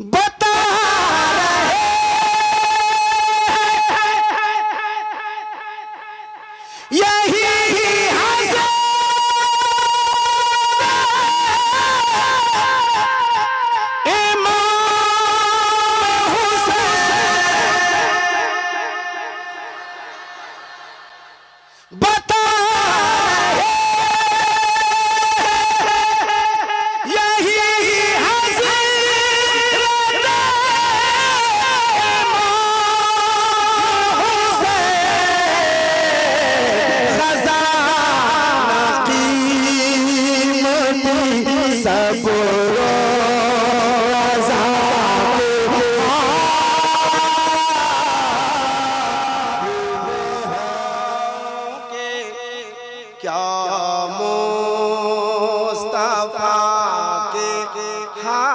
बता रहे यही हज़रत इमाम हुसैन। बता रहे यही हज़रत इमाम हुसैन। खजाना कीमती सब क्या मुस्तफा के हाथ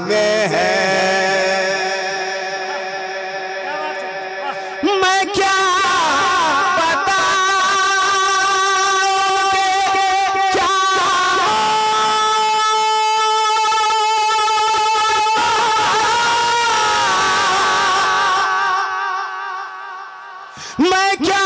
में है। मैं क्या बताऊं क्या मैं क्या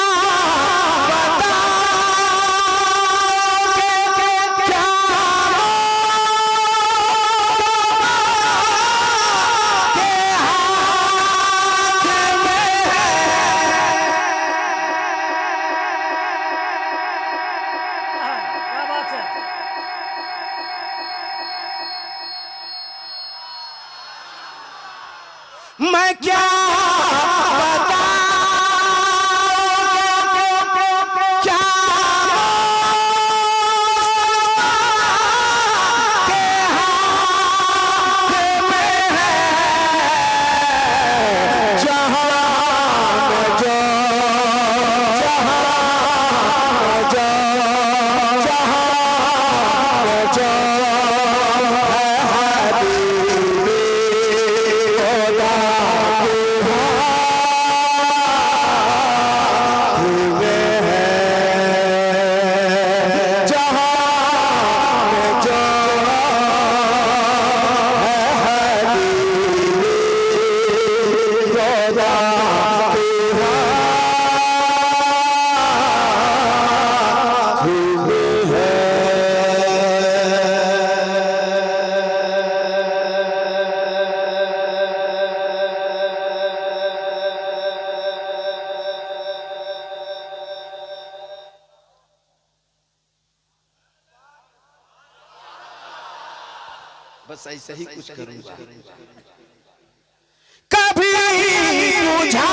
मैं क्या बताऊं क्या के हाथ में है। जहां जो बस ऐसे ही कुछ करूंगा। कभी बुझा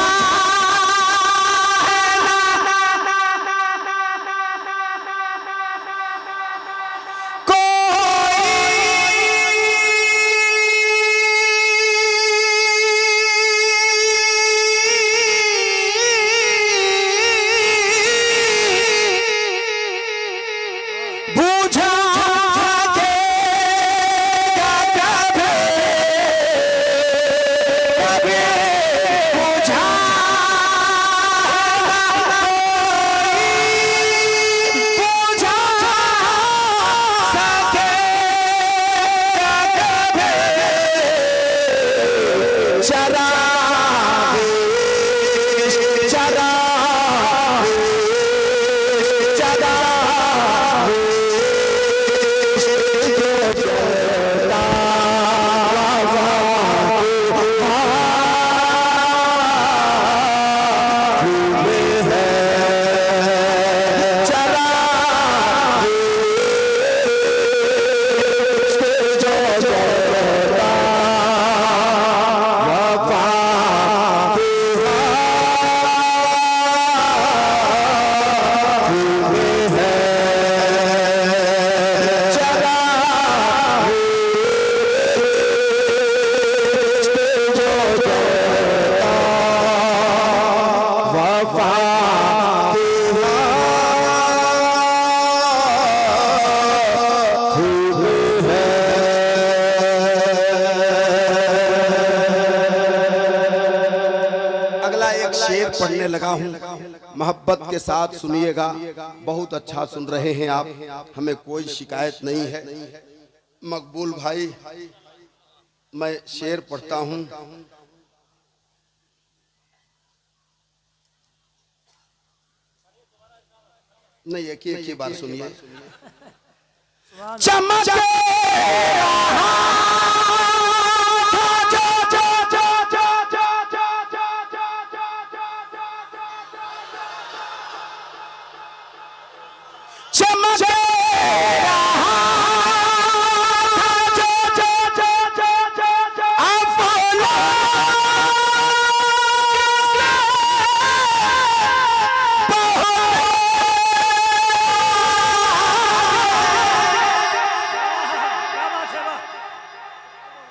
शेर पढ़ने लगा हूँ, मोहब्बत के साथ सुनिएगा। बहुत अच्छा सुन रहे हैं आप, हमें कोई शिकायत नहीं है। मकबूल भाई, मैं शेर पढ़ता हूँ। नहीं, एक ही बार सुनिए। चमक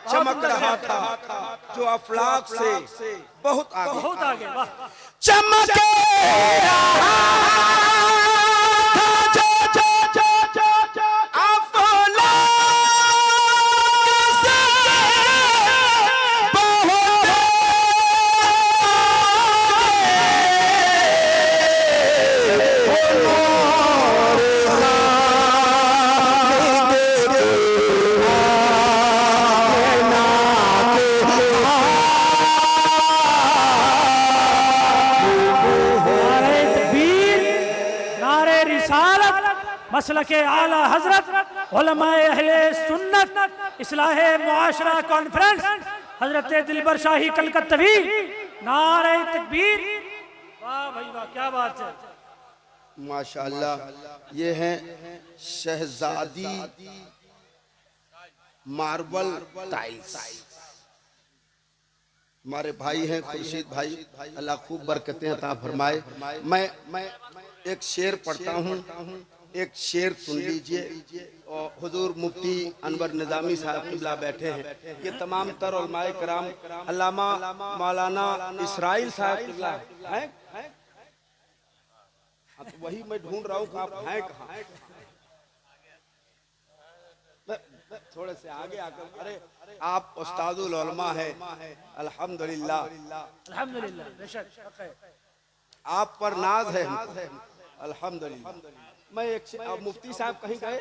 चमक रहा था जो अफलाक से बहुत आगे। चमक रहा मसलके आला हजरत उलमाए अहले सुन्नत इस्लाहे मुआशरा कॉन्फ्रेंस हजरत दिलबर शाही कलकत्तवी, नारे तकबीर। वाह भाई वाह, क्या बात है, माशाअल्लाह। ये हैं शहजादी मार्बल टाइल्स। हमारे भाई हैं खुर्शीद भाई, अल्लाह खूब बरकतें अता फरमाए। मैं एक शेर पढ़ता हूँ, एक शेर सुन लीजिए। और हुजूर मुफ्ती अनवर निजामी साहब किबला बैठे हैं। ये तमाम तर उलमाए कराम, अल्लामा मौलाना इसराइल साहब किबला हैं। तो वही मैं ढूंढ रहा हूँ कि आप हैं कहाँ। थोड़े से आगे आकर, अरे आप उस्तादुल उलमा है, अल्हम्दुलिल्लाह अल्हम्दुलिल्लाह, बेशक आप पर नाज है, अल्हम्दुलिल्लाह। मैं एक मुफ्ती साहब कहीं गए,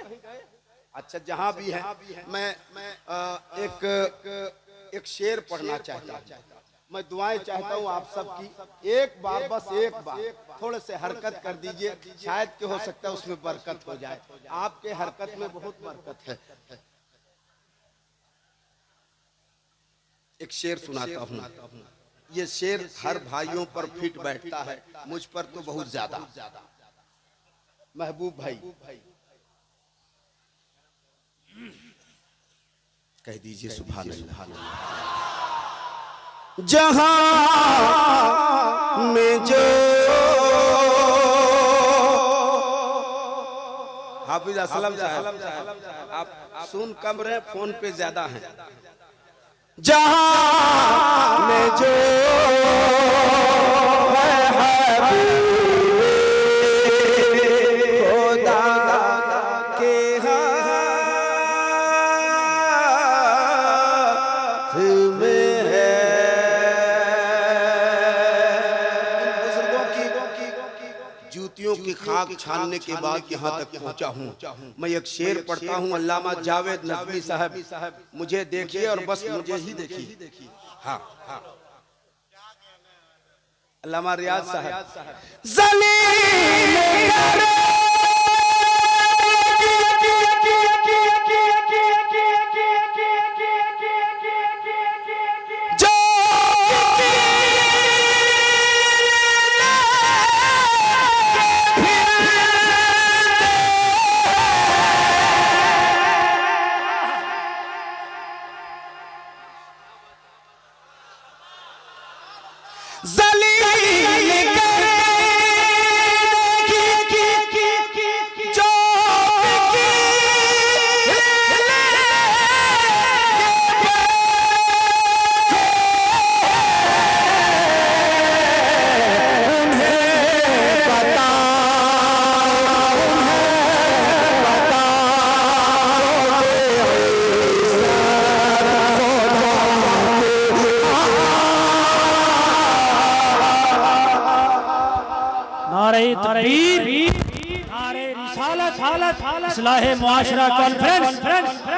अच्छा जहां भी है, मैं एक शेर पढ़ना चाहता हूँ। मैं दुआएं चाहता हूँ आप सबकी। एक बार, बस एक बार थोड़े से हरकत कर दीजिए, शायद कि हो सकता है उसमें बरकत हो जाए। आपके हरकत में बहुत बरकत है। एक शेर सुनाता हूँ। ये शेर हर भाइयों पर फिट बैठता है, मुझ पर तो बहुत ज्यादा। महबूब भाई कह दीजिए सुभान अल्लाह। जहां में जो हाफिज असलम साहब, आप सुन कम रहे, फोन पे ज्यादा हैं। जहां में जो की खाक छानने के बाद यहाँ तक पहुँचा हूँ। मैं एक शेर पढ़ता हूँ। अल्लामा जावेद नज़मी साहब, मुझे देखिए और बस मुझे ही देखिए। हाँ हाँ, अल्लामा रियाज साहब। जलील इस्लाहे मुआशरा कॉन्फ्रेंस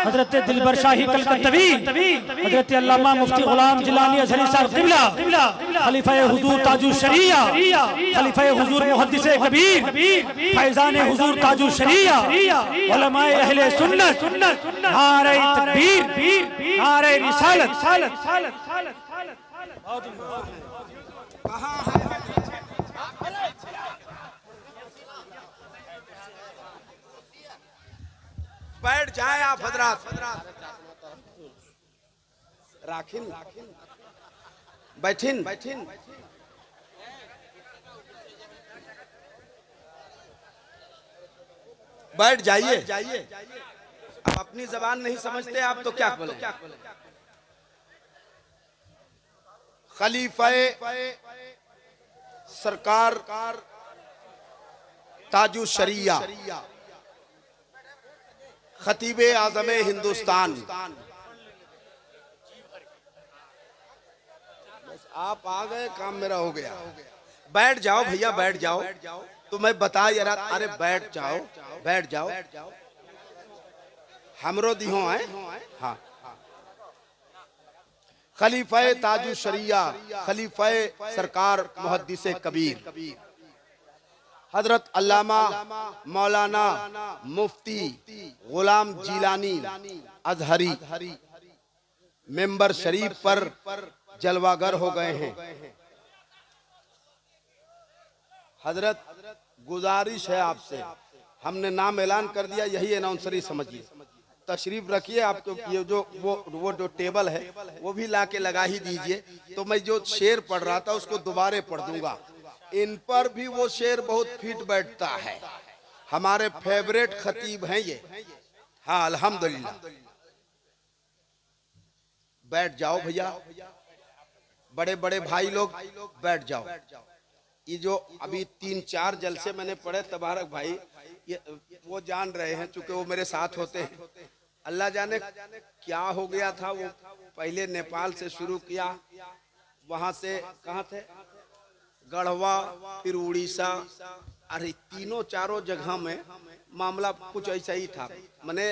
हजरत दिलबर शाही कलकत्तवी, हजरत अल्लामा मुफ्ती गुलाम जिलानी अजहरी साहब क़िबला, खलीफा हुजूर ताजु शरिया, खलीफा हुजूर मुहद्दिस कबीर, फैजान हुजूर ताजु शरिया, उलमाए अहले सुन्नत, नारे तकबीर, नारे रिसालत। बैठ जाए आप हजरात, राखिन बैठिन, बैठ जाइए। आप अपनी जबान नहीं समझते आप तो क्या बोले। खलीफा सरकार ताजु शरिया, खतीब आजम हिंदुस्तान, बस आप आ गए, काम मेरा हो गया। बैठ जाओ भैया, बैठ जाओ। तो मैं बता यार, अरे बैठ जाओ, बैठ जाओ। हमरो दिहो है। हाँ, खलीफा ताजु शरिया, खलीफा सरकार मुहद्दिस कबीर, हजरत अल्लामा मौलाना मुफ्ती गुलाम जिलानी अजहरी मेंबर शरीफ पर जलवागर हो गए हैं। हजरत गुजारिश है आपसे, हमने नाम ऐलान कर दिया, यही अनाउंसरी समझिए। तशरीफ रखिए, आपको ये जो वो जो टेबल है वो भी ला के लगा ही दीजिए। तो मैं जो शेर पढ़ रहा था उसको दोबारे पढ़ दूंगा। इन पर भी वो शेर बहुत फिट बैठता है, हमारे फेवरेट खतीब हैं ये। हाँ अल्हम्दुलिल्लाह। बैठ जाओ भैया, बड़े बड़े भाई लोग बैठ जाओ। ये जो अभी 3-4 जलसे मैंने पढ़े तबारक भाई, ये वो जान रहे हैं चूंकि वो मेरे साथ होते हैं। अल्लाह जाने क्या हो गया था। वो पहले नेपाल से शुरू किया, वहां से कहाँ थे, गढ़वा, फिर उड़ीसा, अरे तीनों चारों जगह में मामला कुछ ऐसा ही था। मैंने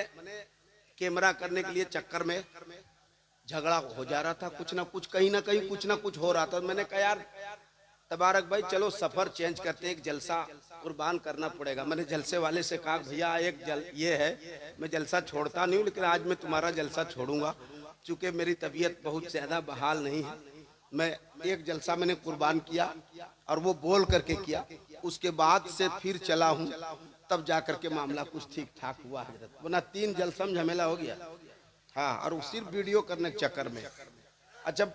कैमरा करने के लिए चक्कर में झगड़ा हो जा रहा था, कुछ ना कुछ कहीं ना कहीं कुछ ना कुछ हो रहा था। मैंने कहा यार तबारक भाई चलो सफर चेंज करते, एक जलसा कुर्बान करना पड़ेगा। मैंने जलसे वाले से कहा भैया ये है, मैं जलसा छोड़ता नहीं हूँ, लेकिन आज मैं तुम्हारा जलसा छोड़ूंगा चूंकि मेरी तबीयत बहुत ज्यादा बहाल नहीं है। मैं एक जलसा मैंने कुर्बान किया और वो बोल करके किया, उसके बाद से फिर चला हूँ, तब जा करके मामला कुछ ठीक ठाक हुआ है, वरना 3 जलसा में झमेला हो गया। हाँ, और सिर्फ वीडियो करने के चक्कर में। अच्छा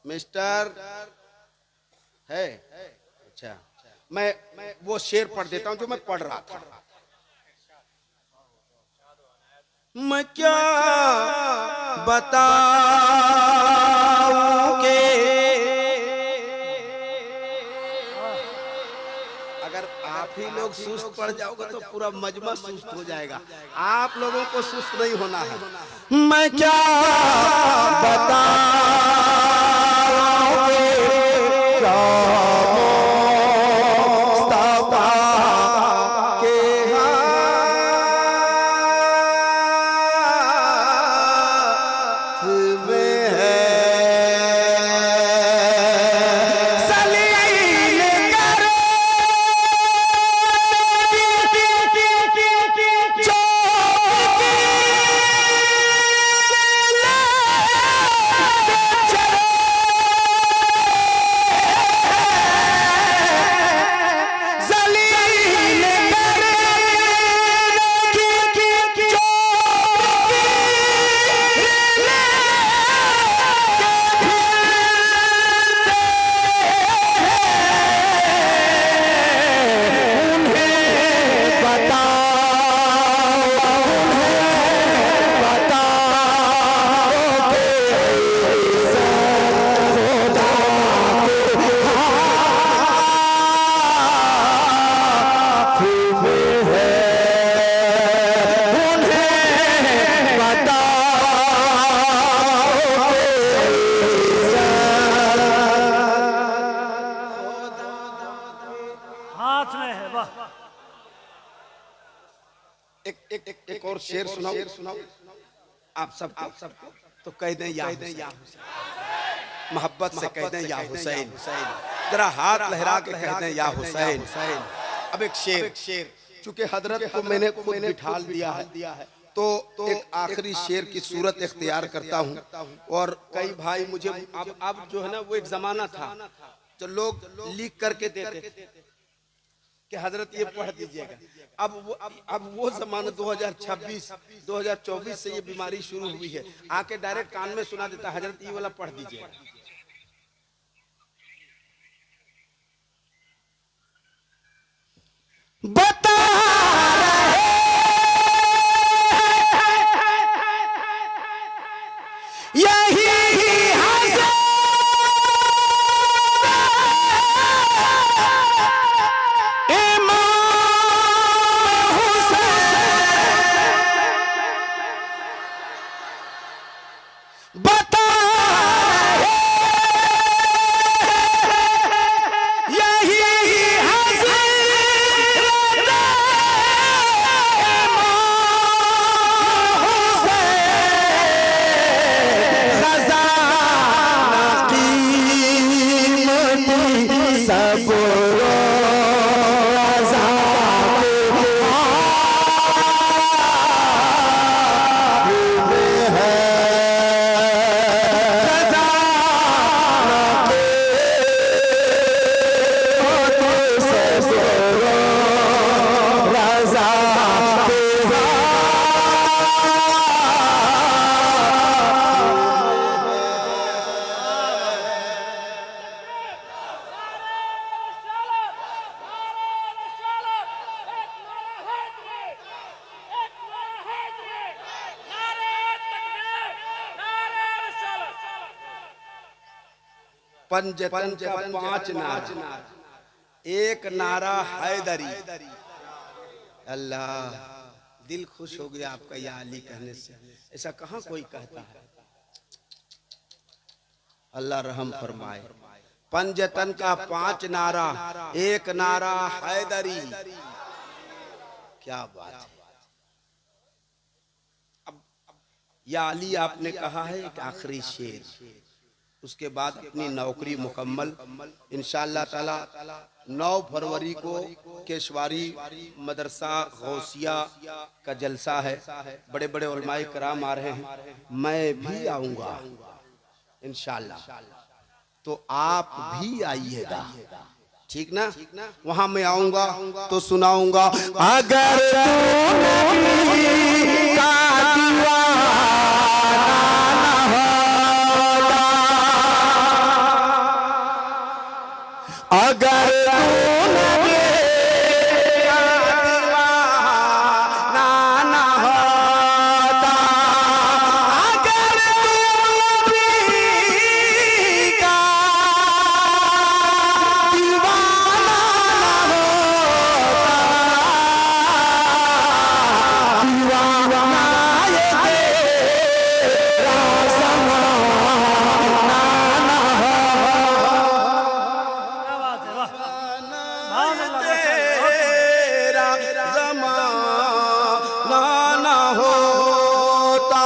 मिस्टर है, अच्छा मैं वो शेर पढ़ देता हूँ जो मैं पढ़ रहा था। मैं क्या बताऊं के अगर आप ही लोग सुस्त पड़ जाओगे तो पूरा मजमा सुस्त हो जाएगा। आप लोगों को सुस्त नहीं होना है। मैं क्या बताऊं के क्या मुस्तफा के और शेर सुनाओ आप सबको तो कह दें या हुसैन, मोहब्बत से कह दें या हुसैन, जरा हाथ लहरा के कह दें या हुसैन। अब एक शेर, चूंकि हजरत को मैंने खुद बिठा दिया है तो एक आखिरी शेर की सूरत इख्तियार करता हूँ। और कई भाई मुझे अब जो है ना, वो एक जमाना था जो लोग लिख करके देते कि हजरत ये पढ़ दीजिएगा। अब वो जमाना 2026 2024 से ये बीमारी शुरू हुई है, आके डायरेक्ट कान में सुना देता, हजरत ये वाला पढ़ दीजिएगा। बता पंजतन का 5 नारा, एक नारा हैदरी। अल्लाह, दिल खुश हो गया आपका या अली कहने से। ऐसा कहाँ कोई कहता है? अल्लाह रहम फरमाए। पंजतन का 5 नारा, एक नारा हैदरी। क्या बात है। अब या अली आपने कहा है एक आखिरी शेर, उसके बाद अपनी नौकरी मुकम्मल। इंशाअल्लाह ताला 9 फरवरी को केशवारी मदरसा गौसिया का जलसा है, बड़े बड़े उलमाए कराम आ रहे हैं, मैं भी आऊंगा इंशाअल्लाह, तो आप भी आइएगा, ठीक ना? वहां मैं आऊंगा तो सुनाऊंगा, अगर तू नबी का अगर तू नबी का दीवाना ना होता, अगर तू नबी का दीवाना ना होता, दीवाना ये तेरा ज़माना ना होता।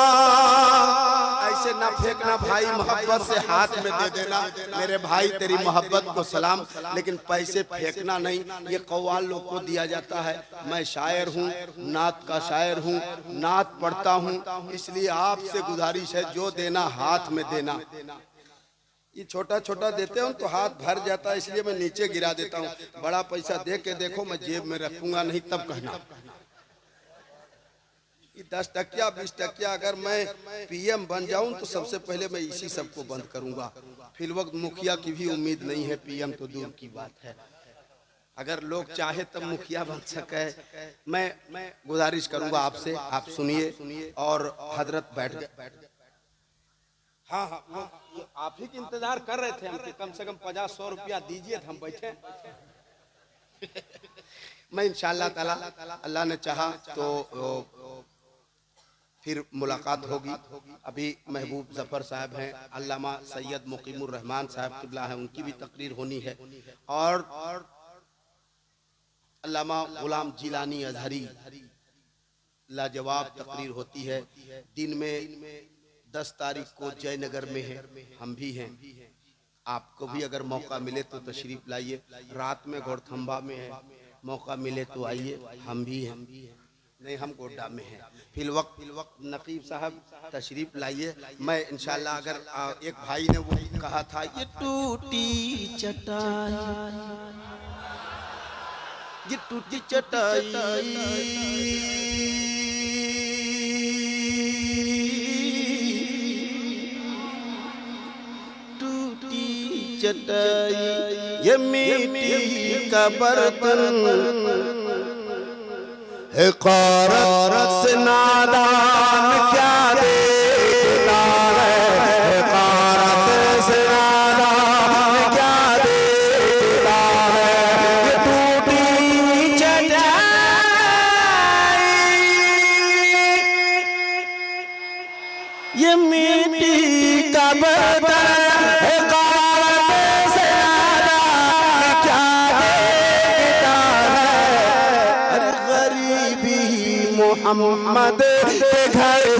ऐसे ना फेंकना भाई, मोहब्बत से हाथ में दे देना, मेरे भाई तेरी मोहब्बत को सलाम, लेकिन पैसे फेंकना नहीं। ये कव्वाल लोग को दिया जाता है। मैं शायर हूँ, नात का शायर हूँ, नात पढ़ता हूँ, इसलिए आपसे गुजारिश है जो देना हाथ में देना। ये छोटा छोटा देते हो तो हाथ भर जाता है, इसलिए मैं नीचे गिरा देता हूँ। बड़ा पैसा दे के देखो, मैं जेब में रखूंगा नहीं, तब कहना। 10 टकिया 20 टकिया अगर मैं पीएम बन जाऊं तो सबसे पहले मैं इसी सबको बंद करूंगा। फिर वक्त मुखिया की भी उम्मीद नहीं है, पीएम तो दूर की बात है। अगर लोग चाहे तब मुखिया बन सके। मैं गुजारिश करूंगा आपसे, आप सुनिए। और हजरत बैठ गए। हाँ हाँ, वो आप ही की इंतजार कर रहे थे हम कि कम से कम 50-100 रुपया दीजिए तो हम बैठे। मैं इंशाअल्लाह ताला, अल्लाह ने चाहा तो फिर मुलाकात होगी। अभी महबूब जफर साहब हैं, अल्लामा सैयद मुकीमुर रहमान साहब किबला हैं, उनकी भी तकरीर होनी है। और अल्लामा गुलाम जिलानी अजहरी लाजवाब तकरीर होती है। दिन में 10 तारीख को जयनगर में है, हम भी हैं। आपको भी अगर मौका मिले तो तशरीफ लाइए। रात में गौरथंबा में है, मौका मिले तो आइए, हम भी हैं। नहीं, हम गोड्डा में हैं। फिल वक्त नकीब साहब तशरीफ लाइए। मैं इंशाल्लाह अगर एक भाई ने वो कहा था, ये टूटी चटाई, ये टूटी चटाई, टूटी चटाई, ये मिट्टी का बर्तन, हिकारत से नादान क्या देता है, हिकारत से नादान क्या देता है, ये टूटी चटाई, ये मिट्टी का बर्तन, हिकारत से नादान क्या देता है। अरे गरीबी मोहम्मद के घर